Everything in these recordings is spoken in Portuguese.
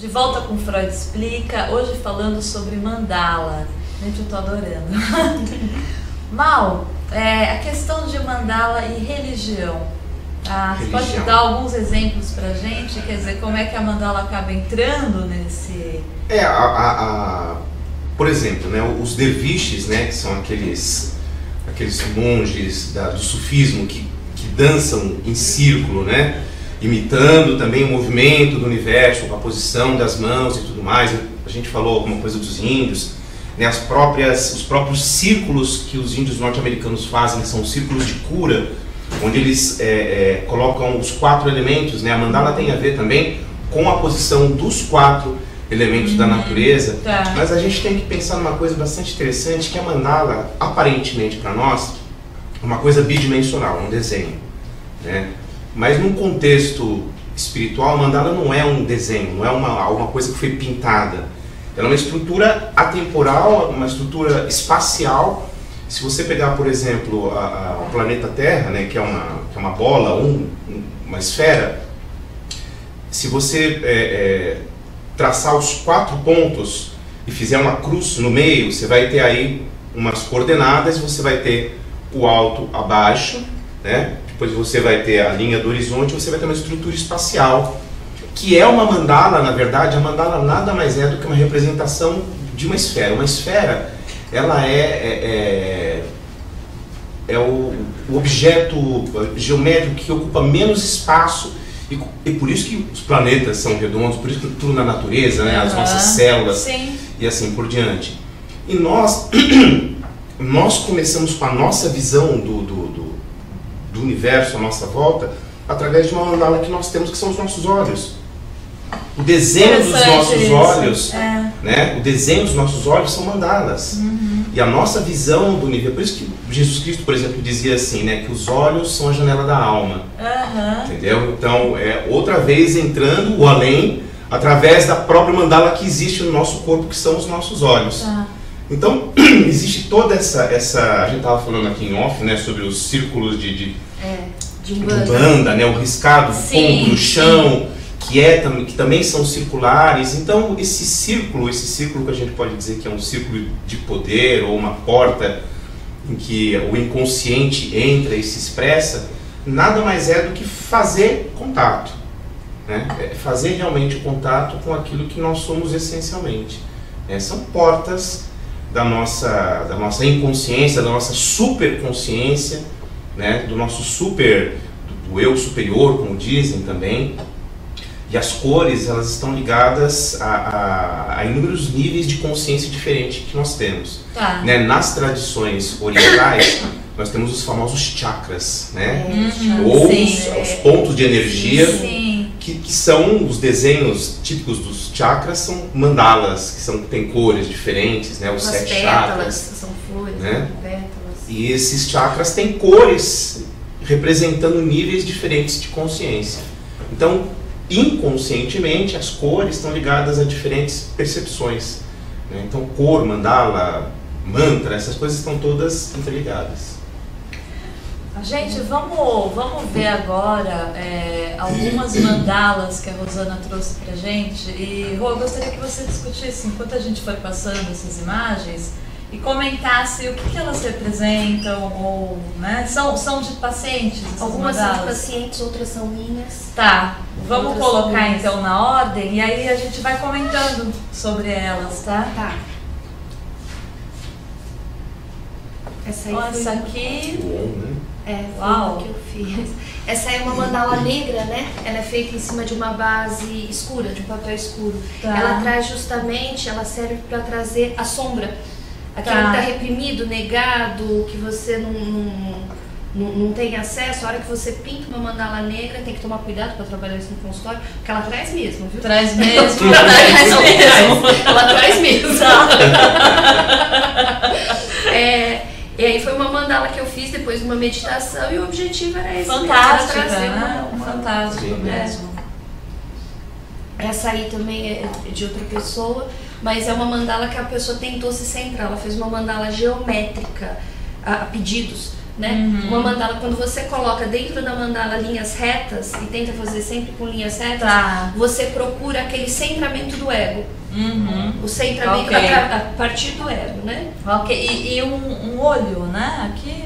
De volta com Freud Explica, hoje falando sobre mandala. Gente, eu tô adorando. Mal, a questão de mandala e religião. Você pode dar alguns exemplos pra gente? Quer dizer, como é que a mandala acaba entrando nesse... Por exemplo, né, os derviches, né, que são aqueles monges do sufismo que dançam em círculo, né, imitando também o movimento do universo, a posição das mãos e tudo mais. A gente falou alguma coisa dos índios, né, os próprios círculos que os índios norte-americanos fazem, que são círculos de cura, onde eles colocam os 4 elementos, né, a mandala tem a ver também com a posição dos 4 elementos da natureza, mas a gente tem que pensar numa coisa bastante interessante, que a mandala, aparentemente para nós, é uma coisa bidimensional, um desenho, né? Mas num contexto espiritual, a mandala não é um desenho, não é uma coisa que foi pintada. Ela é uma estrutura atemporal, uma estrutura espacial. Se você pegar, por exemplo, o planeta Terra, né, que é uma bola, uma esfera, se você traçar os 4 pontos e fizer uma cruz no meio, você vai ter aí umas coordenadas, você vai ter o alto abaixo, né? Depois você vai ter a linha do horizonte, você vai ter uma estrutura espacial, que é uma mandala. Na verdade, a mandala nada mais é do que uma representação de uma esfera. Uma esfera, ela é o objeto geométrico que ocupa menos espaço, e por isso que os planetas são redondos, por isso que tudo na natureza, né, as nossas células, sim, e assim por diante. E nós começamos com a nossa visão do universo à nossa volta através de uma mandala que nós temos, que são os nossos olhos. O desenho dos nossos olhos, né, o desenho dos nossos olhos são mandalas. E a nossa visão do universo, por isso que Jesus Cristo, por exemplo, dizia assim, né, que os olhos são a janela da alma. Entendeu? Então, outra vez entrando o além, através da própria mandala que existe no nosso corpo, que são os nossos olhos. Então, existe toda essa... A gente estava falando aqui em off, né, sobre os círculos de Umbanda, né, o riscado, o ponto no chão, que também são circulares. Então, esse círculo que a gente pode dizer que é um círculo de poder, ou uma porta em que o inconsciente entra e se expressa, nada mais é do que fazer contato, né? Fazer realmente o contato com aquilo que nós somos essencialmente. São portas da nossa inconsciência, da nossa superconsciência, né? Do nosso do eu superior, como dizem também. E as cores, elas estão ligadas a inúmeros níveis de consciência diferentes que nós temos. Né? Nas tradições orientais, nós temos os famosos chakras, né? Ou os pontos de energia, que são os desenhos típicos dos chakras, são mandalas, que tem cores diferentes, né? Os 7 chakras. São flores, né? pétalas. E esses chakras têm cores representando níveis diferentes de consciência. Então, inconscientemente, as cores estão ligadas a diferentes percepções, né? Então, cor, mandala, mantra, essas coisas estão todas interligadas. Gente, vamos ver agora algumas mandalas que a Rosana trouxe pra gente. E, Rô, eu gostaria que você discutisse, enquanto a gente foi passando essas imagens, e comentasse o que elas representam, ou, né, são de pacientes, algumas são de pacientes, outras são minhas. Vamos colocar então na ordem, e aí a gente vai comentando sobre elas, tá? Essa aí essa aqui... Uau! Que eu fiz. Essa é uma mandala negra, né? Ela é feita em cima de uma base escura, de um papel escuro. Ela traz justamente, ela serve para trazer a sombra. Aquilo que está reprimido, negado, que você não tem acesso. A hora que você pinta uma mandala negra, tem que tomar cuidado para trabalhar isso no consultório, porque ela traz mesmo, viu? Traz mesmo. Ela traz mesmo. E aí foi uma mandala que eu fiz depois de uma meditação, e o objetivo era esse. Fantástica, trazer fantástico mesmo. Essa aí também é de outra pessoa, mas é uma mandala que a pessoa tentou se centrar. Ela fez uma mandala geométrica a pedidos, né? Uma mandala, quando você coloca dentro da mandala linhas retas e tenta fazer sempre com linhas retas, você procura aquele centramento do ego. O centramento a partir do ego, né? E um olho, né? Aqui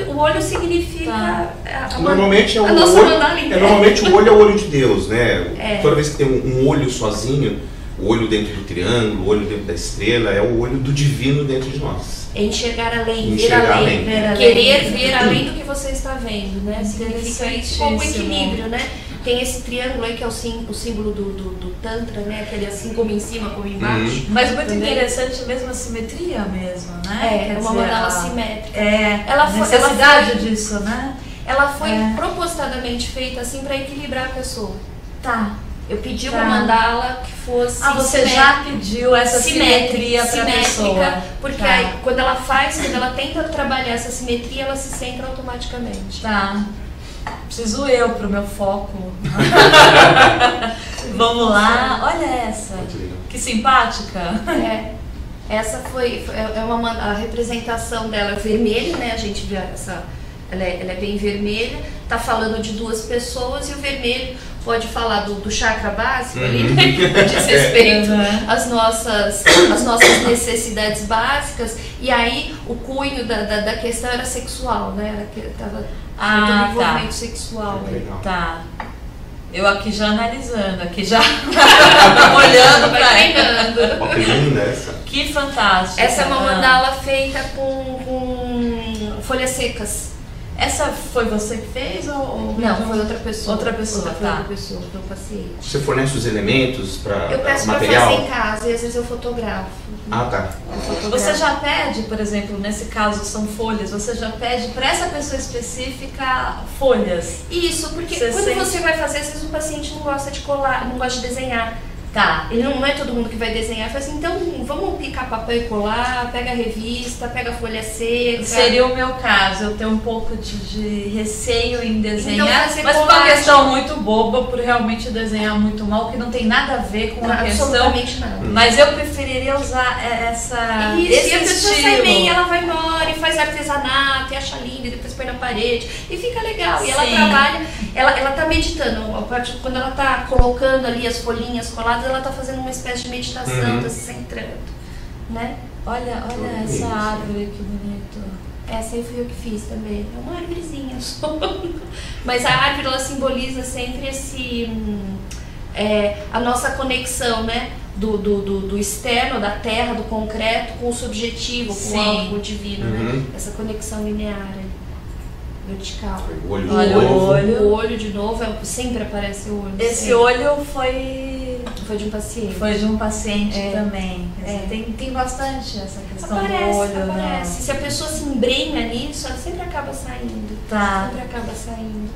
o olho significa normalmente a nossa mandala inteira. Normalmente o olho é o olho de Deus, né? Toda vez que tem um olho sozinho, o olho dentro do triângulo, o olho dentro da estrela, é o olho do divino dentro de nós. É enxergar além, ver além, querer ver além do que você está vendo, né? Significa isso como equilíbrio, né? Tem esse triângulo aí que é o símbolo do Tantra, né? Aquele assim como em cima, como embaixo. Mas muito interessante mesmo a simetria mesmo, né? É uma mandala simétrica. A necessidade disso, né? Ela foi propositadamente feita assim para equilibrar a pessoa. Eu pedi uma mandala que fosse você já pediu essa simetria para a pessoa. Porque aí, quando ela tenta trabalhar essa simetria, ela se centra automaticamente. Preciso eu pro meu foco. Vamos lá. Olha essa. Que simpática. Essa a representação dela vermelha, né? A gente vê essa. Ela é bem vermelha. Tá falando de duas pessoas e o vermelho pode falar do chakra básico ali, né? Diz respeito às nossas necessidades básicas. E aí o cunho da questão era sexual, né? Tava do envolvimento sexual. Eu aqui já analisando, aqui já olhando para ela. Que linda essa. Que fantástico. Essa é uma mandala feita com folhas secas. Essa foi você que fez ou não? Foi outra pessoa. Outra pessoa, outra pessoa, foi um paciente. Você fornece os elementos para eu peço material? Para fazer em casa e às vezes eu fotografo. Você já pede, por exemplo, nesse caso são folhas, você já pede para essa pessoa específica folhas? Isso, porque quando você vai fazer, às vezes o paciente não gosta de colar, não gosta de desenhar. Ele não é todo mundo que vai desenhar. Fala assim, então vamos picar papel e colar, pega a revista, pega a folha seca. Seria o meu caso, eu tenho um pouco de receio em desenhar, então, mas por uma questão muito boba, por realmente desenhar muito mal, que não tem nada a ver com a questão. Absolutamente nada. Mas eu preferiria usar esse e a pessoa estilo. Sai bem, ela vai embora e faz artesanato e acha lindo, e depois põe na parede e fica legal. E ela trabalha, ela tá meditando, quando ela tá colocando ali as folhinhas coladas, ela está fazendo uma espécie de meditação, está se centrando, né? Olha essa árvore, que bonito. Essa aí fui eu que fiz também. É uma árvorezinha só. Mas a árvore, ela simboliza sempre a nossa conexão, né? Do externo, da terra, do concreto, com o subjetivo, com o alto, com o divino, né? Essa conexão linear aí. Vertical. O olho de novo, sempre aparece o olho. Esse olho foi de um paciente. Foi de um paciente também. Tem bastante essa questão do olho. Aparece. Se a pessoa se embrenha nisso, ela sempre acaba saindo. Sempre acaba saindo.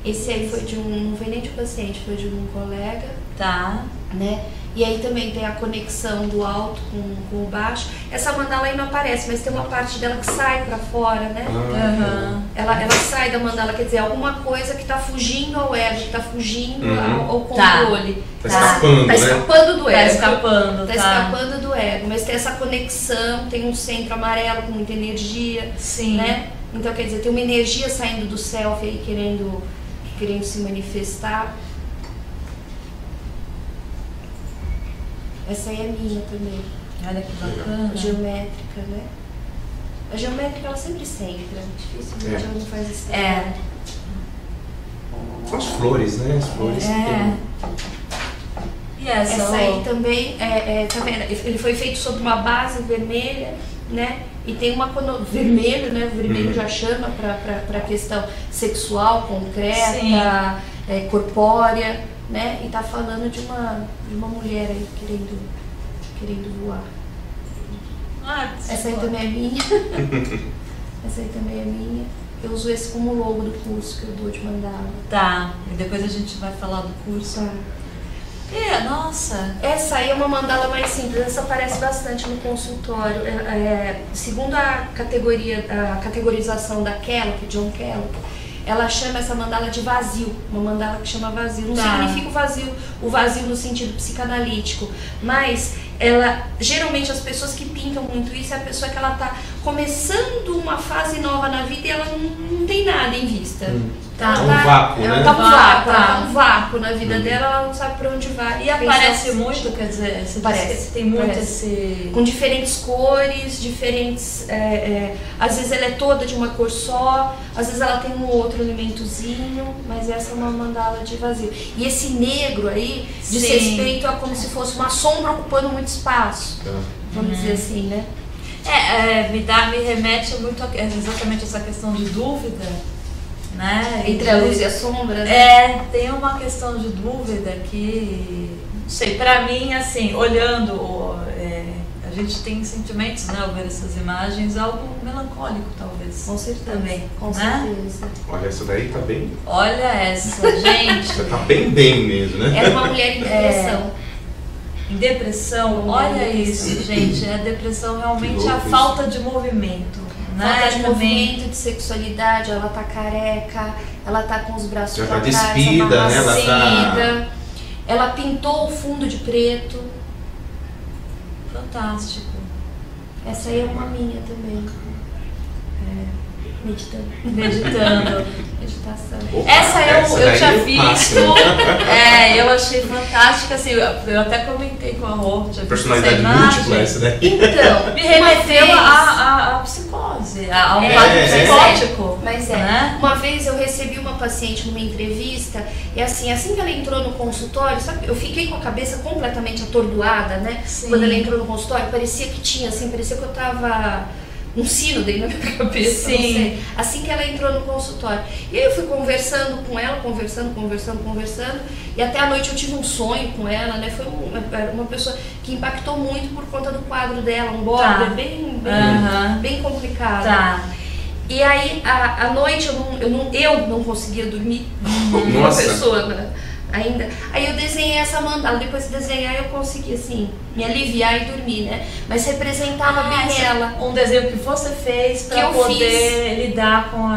Esse aí foi não foi nem de um paciente, foi de um colega. Né? E aí também tem a conexão do alto com o baixo. Essa mandala aí não aparece, mas tem uma parte dela que sai pra fora, né? Ela sai da mandala, quer dizer, alguma coisa que tá fugindo ao ego, que tá fugindo ao controle. Tá escapando, tá escapando do ego. Tá escapando do ego. Mas tem essa conexão, tem um centro amarelo com muita energia. Né? Então, quer dizer, tem uma energia saindo do self aí querendo se manifestar. Essa aí é minha também. Olha que bacana. Geométrica, né? A geométrica, ela sempre centra. Dificilmente ela não faz esse trabalho. São as flores, né? As flores que tem. E essa aí também, tá vendo? Ele foi feito sobre uma base vermelha, né? E tem uma vermelho, né? O vermelho já chama para a questão sexual, concreta, corpórea. Né? E tá falando de uma mulher aí querendo voar. Essa aí também é minha. Essa aí também é minha. Eu uso esse como logo do curso que eu dou de mandala. E depois a gente vai falar do curso. Nossa! Essa aí é uma mandala mais simples, essa aparece bastante no consultório. Segundo a categorização da Kellogg, John Kellogg, ela chama essa mandala de vazio, uma mandala que chama vazio. Não significa o vazio no sentido psicanalítico, mas geralmente as pessoas que pintam muito isso é a pessoa que ela tá começando uma fase nova na vida e ela não tem nada em vista. Tá um vácuo, né? Tá um vácuo na vida dela, ela não sabe pra onde vai. E aparece muito, quer dizer, parece, tem muito esse... Com diferentes cores, diferentes... às vezes ela é toda de uma cor só, às vezes ela tem um outro elementozinho, mas essa é uma mandala de vazio. E esse negro aí diz respeito a como se fosse uma sombra ocupando muito espaço, vamos dizer assim, né? Me remete muito a exatamente essa questão de dúvida, né? Entre a luz e a sombra, né? Tem uma questão de dúvida que, não sei, pra mim, assim, olhando, a gente tem sentimentos, né, ao ver essas imagens, algo melancólico, talvez. Com certeza. Também, com né? certeza. Olha, essa daí tá bem... Olha essa, gente. Você tá bem mesmo, né? É uma mulher em depressão. Em depressão, olha isso, gente. A depressão realmente é a falta de movimento. Falta de movimento, de sexualidade, ela tá careca, ela tá com os braços pra trás, despida, né? Ela pintou o fundo de preto. Fantástico. Essa aí é uma minha também. Meditando. Meditação. Opa, essa eu tinha visto. Eu achei fantástica, assim, eu até comentei com a Rô. Personalidade múltipla essa daí. Então, me remeteu à psicose, ao quadro psicótico. Mas né? Uma vez eu recebi uma paciente numa entrevista e assim que ela entrou no consultório, sabe, eu fiquei com a cabeça completamente atordoada, né? Sim. Quando ela entrou no consultório, parecia que eu tava um sino dentro da minha cabeça. Sim. Não sei. Assim que ela entrou no consultório. E aí eu fui conversando com ela, conversando. E até a noite eu tive um sonho com ela, né? Foi uma pessoa que impactou muito por conta do quadro dela, um border bem complicado. Tá. E aí, à noite, eu não conseguia dormir. Uma pessoa, né? Ainda. Aí eu desenhei essa mandala, depois de desenhar eu consegui, assim, me aliviar e dormir, né? Mas representava bem ela. Um desenho que você fez para poder lidar com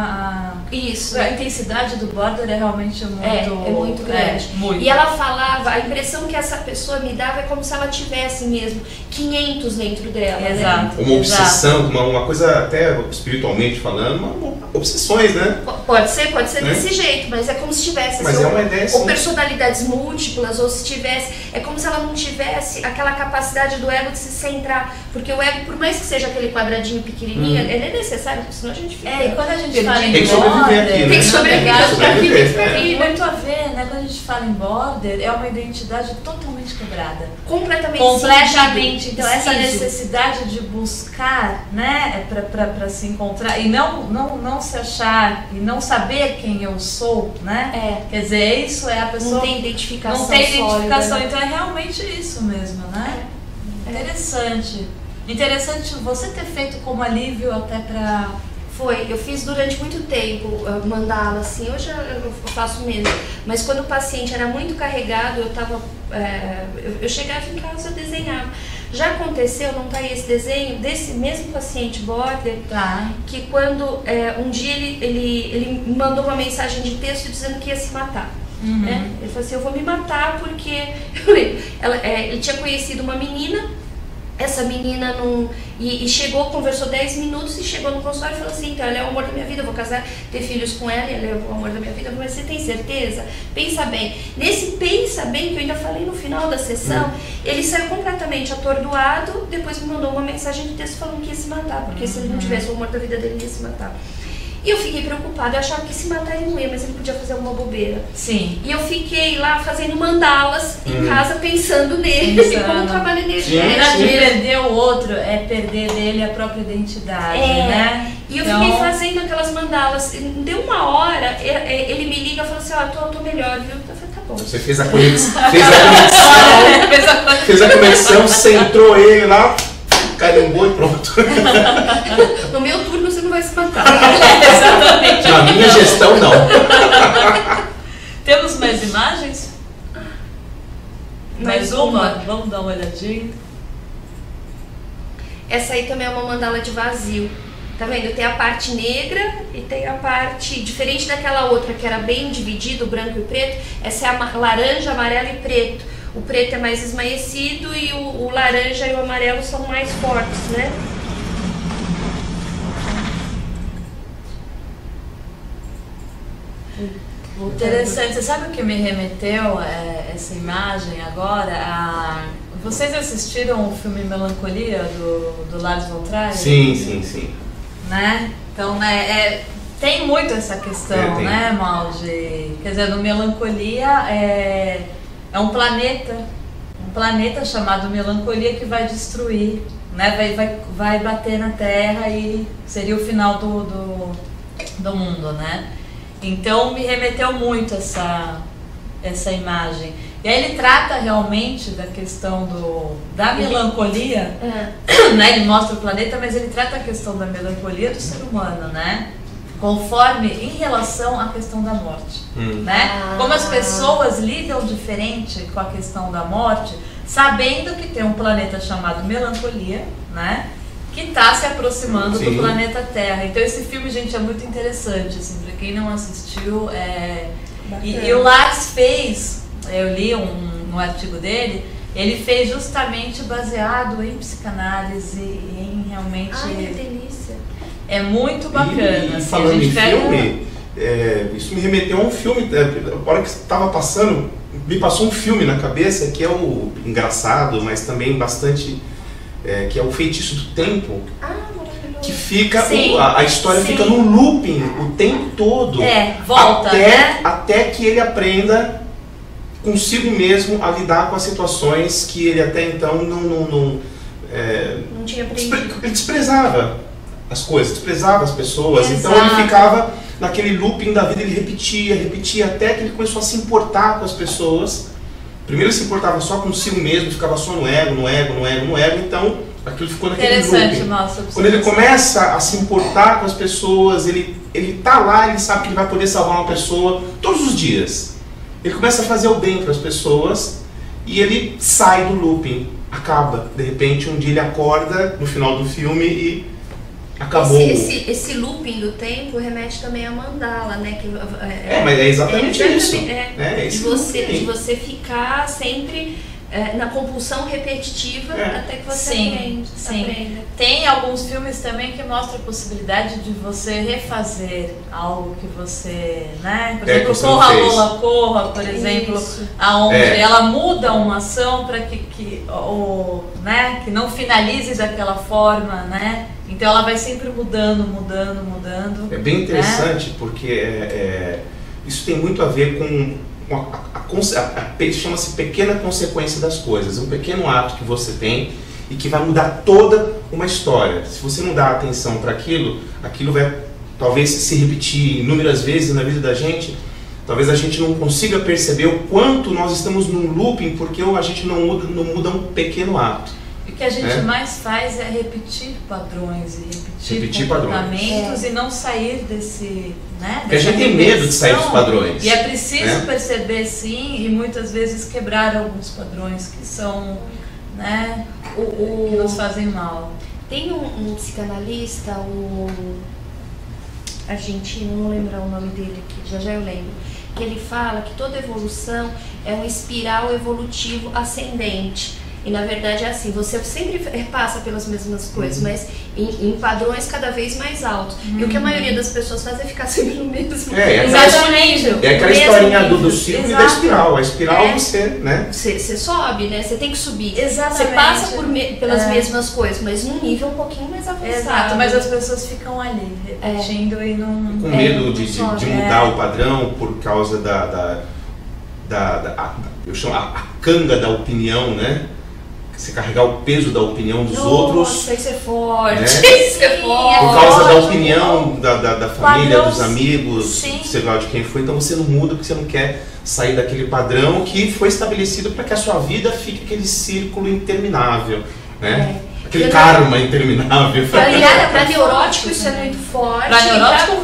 Isso. A intensidade do border é realmente muito... É muito grande. Muito. E ela falava, a impressão que essa pessoa me dava é como se ela tivesse mesmo 500 dentro dela. Exato. Né? Uma obsessão, uma coisa até espiritualmente falando, obsessões, né? Pode ser desse jeito, mas é como se tivesse. Mas assim, é uma ideia assim. Ou personalidades múltiplas, ou se tivesse. É como se ela não tivesse aquela capacidade do ego de se centrar. Porque o ego, por mais que seja aquele quadradinho pequenininho, ele é necessário, porque senão a gente fica. E quando a gente fala em tem que sobreviver aqui, né? Tem que sobreviver. Tem muito a ver, né? Quando a gente fala em border, é uma identidade totalmente quebrada. Completamente. Então, essa necessidade de buscar, né, para se encontrar e não se achar e não saber quem eu sou, né? Quer dizer, isso é a pessoa. Não tem identificação. Não tem identificação, sólida, então é realmente isso mesmo, né? Interessante. Interessante você ter feito como alívio até para... Eu fiz durante muito tempo mandala, assim, hoje eu faço mesmo, mas quando o paciente era muito carregado, eu chegava em casa e desenhava. Já aconteceu, não tá aí esse desenho, desse mesmo paciente border, que quando um dia ele me mandou uma mensagem de texto dizendo que ia se matar. Né? Ele falou assim, eu vou me matar porque ele tinha conhecido uma menina. Essa menina e chegou, conversou 10 minutos e chegou no consultório e falou assim, então ela é o amor da minha vida, eu vou casar, ter filhos com ela, ela é o amor da minha vida. Mas você tem certeza? Pensa bem. Nesse pensa bem, que eu ainda falei no final da sessão, ele saiu completamente atordoado, depois me mandou uma mensagem de texto falando que ia se matar, porque se ele não tivesse o amor da vida dele, ele ia se matar. E eu fiquei preocupada, eu achava que se matar ele não ia, mas ele podia fazer alguma bobeira. Sim. E eu fiquei lá fazendo mandalas em casa, pensando nele, e como trabalho nele. De perder o outro é perder dele a própria identidade, né? E eu fiquei fazendo aquelas mandalas. Deu uma hora, ele me liga e falou assim, tô melhor, viu? Eu falei, tá bom. Você fez a conexão, centrou ele lá, carimbou e pronto. No meu turno você não vai se matar. Exatamente. Na minha gestão, não. Temos mais imagens? Mais uma? Vamos dar uma olhadinha. Essa aí também é uma mandala de vazio. Tá vendo? Tem a parte negra e tem a parte... Diferente daquela outra que era bem dividida, o branco e o preto. Essa é a laranja, amarelo e preto. O preto é mais esmaecido e o laranja e o amarelo são mais fortes, né? Interessante. Você sabe o que me remeteu essa imagem agora? Vocês assistiram o filme Melancolia do Lars von Trier? Sim. Né? Então, tem muito essa questão, né, Maldi? Quer dizer, no Melancolia é um planeta chamado Melancolia que vai destruir, né? Vai bater na Terra e seria o final do mundo, né? Então me remeteu muito essa imagem. E aí ele trata realmente da questão da melancolia, né? Ele mostra o planeta, mas ele trata a questão da melancolia do ser humano, né? Conforme em relação à questão da morte, né? Como as pessoas lidam diferente com a questão da morte, sabendo que tem um planeta chamado melancolia, né? Que está se aproximando do planeta Terra. Então esse filme, gente, é muito interessante, assim, para quem não assistiu. E o Lars fez, eu li um artigo dele, ele fez justamente baseado em psicanálise e em realmente... Ai, que delícia! É muito bacana. E falando em filme, isso me remeteu a um filme, a hora que estava passando, me passou um filme na cabeça que é o engraçado, mas também bastante... que é o Feitiço do Tempo, que fica, a história fica num looping o tempo todo, volta, até que ele aprenda consigo mesmo a lidar com as situações que ele até então não tinha aprendido. Ele desprezava as coisas, desprezava as pessoas, então ele ficava naquele looping da vida, ele repetia até que ele começou a se importar com as pessoas. Primeiro ele se importava só consigo mesmo, ficava só no ego, então aquilo ficou naquele looping. Quando ele começa a se importar com as pessoas, ele tá lá, ele sabe que ele vai poder salvar uma pessoa todos os dias. Ele começa a fazer o bem para as pessoas e ele sai do looping, acaba. De repente, um dia ele acorda no final do filme e acabou. Esse looping do tempo remete também a mandala, né? Mas é exatamente isso. De você ficar sempre na compulsão repetitiva até que você aprenda. Tem alguns filmes também que mostram a possibilidade de você refazer algo que você, né? Por exemplo, Corra Lola Corra, por exemplo, aonde ela muda uma ação para que não finalize daquela forma, né? Então ela vai sempre mudando. É bem interessante, porque isso tem muito a ver com chama-se pequena consequência das coisas. Um pequeno ato que você tem e que vai mudar toda uma história. Se você não dá atenção para aquilo vai talvez se repetir inúmeras vezes na vida da gente. Talvez a gente não consiga perceber o quanto nós estamos num looping porque a gente não muda um pequeno ato. O que a gente mais faz é repetir padrões e repetir comportamentos e não sair desse, né? Porque a gente tem medo de sair dos padrões. E é preciso perceber, sim, e muitas vezes quebrar alguns padrões que são, né, que nos fazem mal. Tem um psicanalista, o argentino, não lembro o nome dele aqui, já eu lembro, que ele fala que toda evolução é um espiral evolutivo ascendente. E na verdade é assim, você sempre passa pelas mesmas coisas, mas em padrões cada vez mais altos. E o que a maioria das pessoas faz é ficar sempre no mesmo. Exatamente. É aquela historinha do ciclo e da espiral. A espiral Você sobe, né? Você tem que subir. Exatamente. Você passa pelas mesmas coisas, mas num nível um pouquinho mais avançado. Exato, mas as pessoas ficam ali, repetindo e não... Com medo de mudar o padrão por causa eu chamo a canga da opinião, né? Você carregar o peso da opinião dos outros. Isso é forte. Né? Isso é forte. Por causa da opinião da família, dos amigos, sei lá de quem foi. Então você não muda porque você não quer sair daquele padrão que foi estabelecido para que a sua vida fique aquele círculo interminável, né? Aquele karma interminável. Para neurótico isso é muito forte. Para neurótico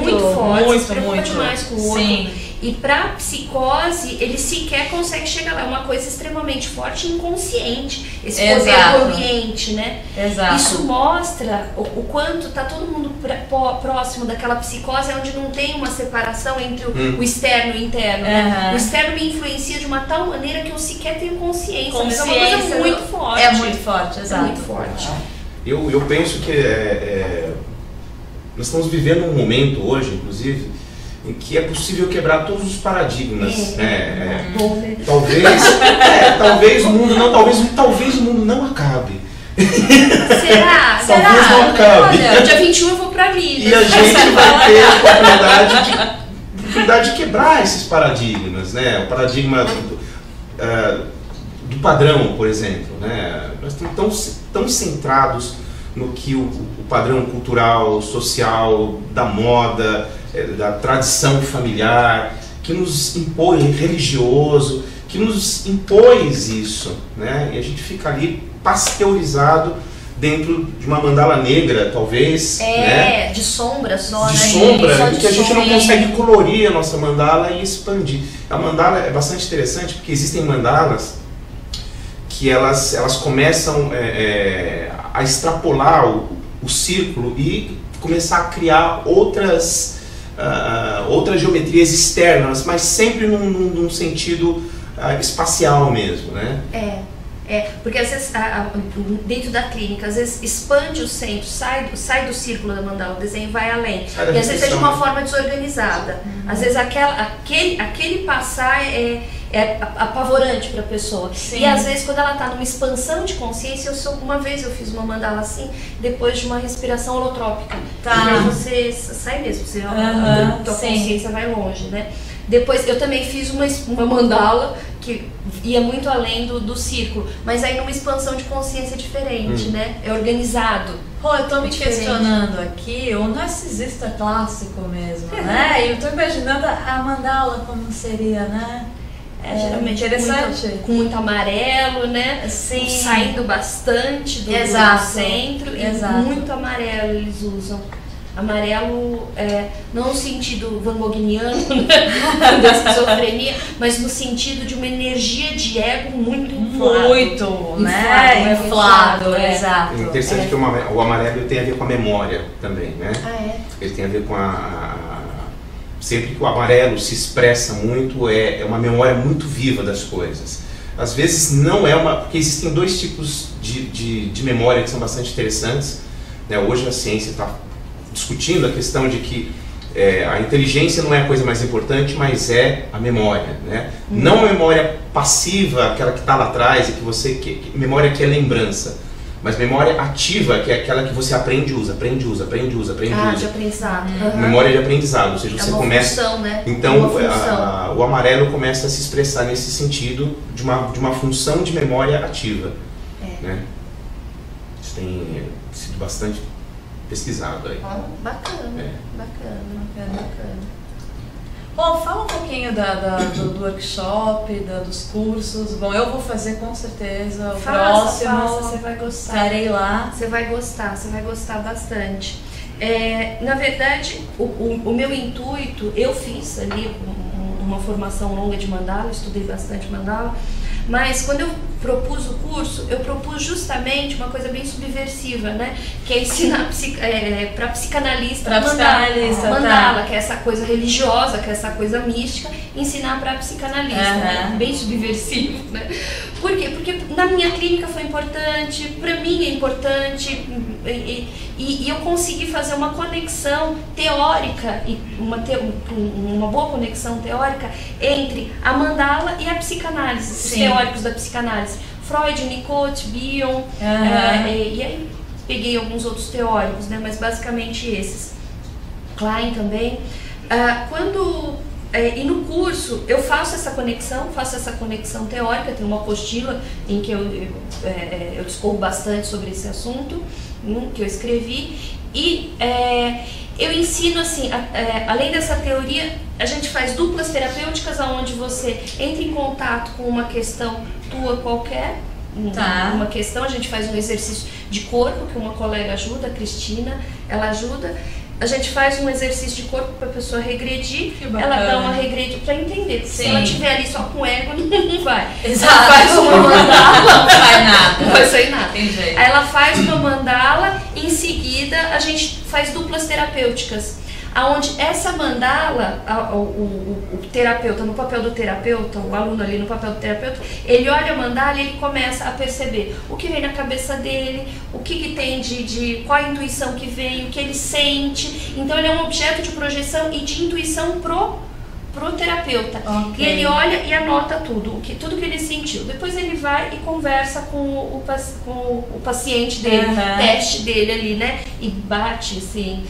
muito forte. Muito demais com o outro. Sim. E para psicose, ele sequer consegue chegar lá. É uma coisa extremamente forte e inconsciente, esse poder do ambiente, né? Exato. Isso mostra o quanto tá todo mundo próximo daquela psicose, onde não tem uma separação entre o externo e o interno. O externo me influencia de uma tal maneira que eu sequer tenho consciência. Mas é uma coisa muito forte. É muito forte, exato. É muito forte. Eu penso que nós estamos vivendo um momento hoje, inclusive, em que é possível quebrar todos os paradigmas. Talvez o mundo não acabe. Será? Talvez não acabe. Olha, dia 21 eu vou pra Minas. E a gente vai ter a oportunidade de quebrar esses paradigmas, né? O paradigma do padrão, por exemplo, né? Nós estamos tão centrados no que o padrão cultural, social, da moda, da tradição familiar, que nos impõe, religioso, que nos impôs isso, né? E a gente fica ali pasteurizado dentro de uma mandala negra, talvez, né? De sombra só, de né? sombra, que a gente não consegue colorir a nossa mandala e expandir. A mandala é bastante interessante porque existem mandalas que elas começam a extrapolar o círculo e começar a criar outras geometrias externas, mas sempre num sentido espacial mesmo, né? Porque às vezes, dentro da clínica, às vezes expande o centro, sai do círculo da mandala, o desenho vai além. E às vezes é de uma forma desorganizada. Às vezes aquele passar é apavorante para a pessoa. Sim. E às vezes quando ela está numa expansão de consciência, uma vez eu fiz uma mandala assim, depois de uma respiração holotrópica. E aí você sai mesmo, a tua consciência vai longe, né? Depois eu também fiz uma mandala que ia muito além do círculo, mas aí numa expansão de consciência diferente, né? É organizado. Eu tô me questionando aqui, o narcisista clássico mesmo, né? E eu tô imaginando a mandala como seria, né? Geralmente interessante. Com muito amarelo, né? Sim. Saindo bastante do centro. Exato. E muito amarelo eles usam. Amarelo, não no sentido van Goghiano, né, da esquizofrenia, mas no sentido de uma energia de ego muito inflado. Inflado, exato. É interessante que o amarelo tem a ver com a memória também, né? Ele tem a ver com sempre que o amarelo se expressa muito, é uma memória muito viva das coisas. Às vezes não é porque existem dois tipos de memória que são bastante interessantes, né? Hoje a ciência está discutindo a questão de que a inteligência não é a coisa mais importante, mas é a memória, né? Não a memória passiva, aquela que está lá atrás, e memória que é lembrança, mas memória ativa, que é aquela que você aprende e usa. De aprendizado. Memória de aprendizado, ou seja, você começa... Função, né? Então, o amarelo começa a se expressar nesse sentido de uma função de memória ativa, né? Isso tem sido bastante pesquisado aí. Bacana. Bom, fala um pouquinho do workshop, dos cursos. Bom, eu vou fazer com certeza o próximo. Você vai gostar. Estarei lá. Você vai gostar bastante. Na verdade, o meu intuito, eu fiz ali uma formação longa de mandala, estudei bastante mandala, mas quando eu propus o curso, eu propus justamente uma coisa bem subversiva, né? Que é ensinar para psicanalista mandala, que é essa coisa religiosa, que é essa coisa mística, ensinar para psicanalista, né? Bem subversivo, né? Por quê? Porque na minha clínica foi importante, para mim é importante, e eu consegui fazer uma conexão teórica, e uma boa conexão teórica entre a mandala e a psicanálise, os teóricos da psicanálise. Freud, Winnicott, Bion, e aí peguei alguns outros teóricos, né, mas basicamente esses. Klein também. E no curso eu faço essa conexão teórica, tem uma apostila em que eu discorro bastante sobre esse assunto, que eu escrevi, e eu ensino assim, além dessa teoria, a gente faz duplas terapêuticas onde você entra em contato com uma questão tua qualquer, uma questão, a gente faz um exercício de corpo que uma colega ajuda, a Cristina, ela ajuda, A gente faz um exercício de corpo para a pessoa regredir, ela dá uma regredida para entender, porque se ela estiver ali só com ego, não vai. Exato. Ela faz uma mandala, não vai nada. Não vai sair nada. Tem jeito. Aí ela faz uma mandala, em seguida a gente faz duplas terapêuticas. Aonde essa mandala, o terapeuta, no papel do terapeuta, o aluno ali no papel do terapeuta, ele olha a mandala e ele começa a perceber o que vem na cabeça dele, o que tem qual a intuição que vem, o que ele sente. Então ele é um objeto de projeção e de intuição pro terapeuta. Okay. E ele olha e anota tudo que ele sentiu. Depois ele vai e conversa com o paciente dele, teste dele ali, né? E bate assim.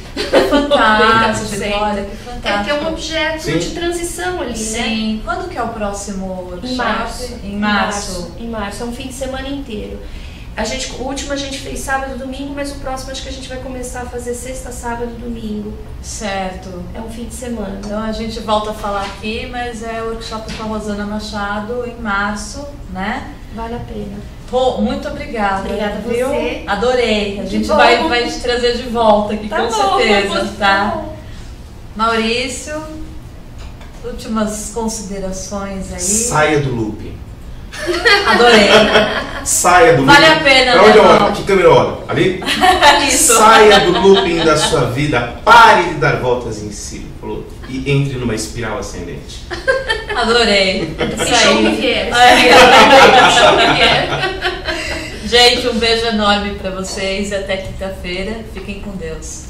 Fantástico, olha que fantástico. É que é um objeto de transição ali, Sim. né? Quando que é o próximo workshop? Em março. Em março, é um fim de semana inteiro. O último a gente fez sábado e domingo, mas o próximo acho que a gente vai começar a fazer sexta, sábado e domingo. Certo. É um fim de semana. Então a gente volta a falar aqui, mas é o workshop com a Rosana Machado em março, né? Vale a pena. Pô, muito obrigada. Obrigada a você. Adorei. A gente vai te trazer de volta aqui, com certeza, tá? Maurício, últimas considerações aí. Saia do looping. Adorei. Saia do looping. Vale a pena, pra onde eu olho? Que câmera eu olho? Ali? Isso. Saia do looping da sua vida. Pare de dar voltas em círculo e entre numa espiral ascendente. Adorei. Show me vier. Gente, um beijo enorme pra vocês e até quinta-feira. Fiquem com Deus.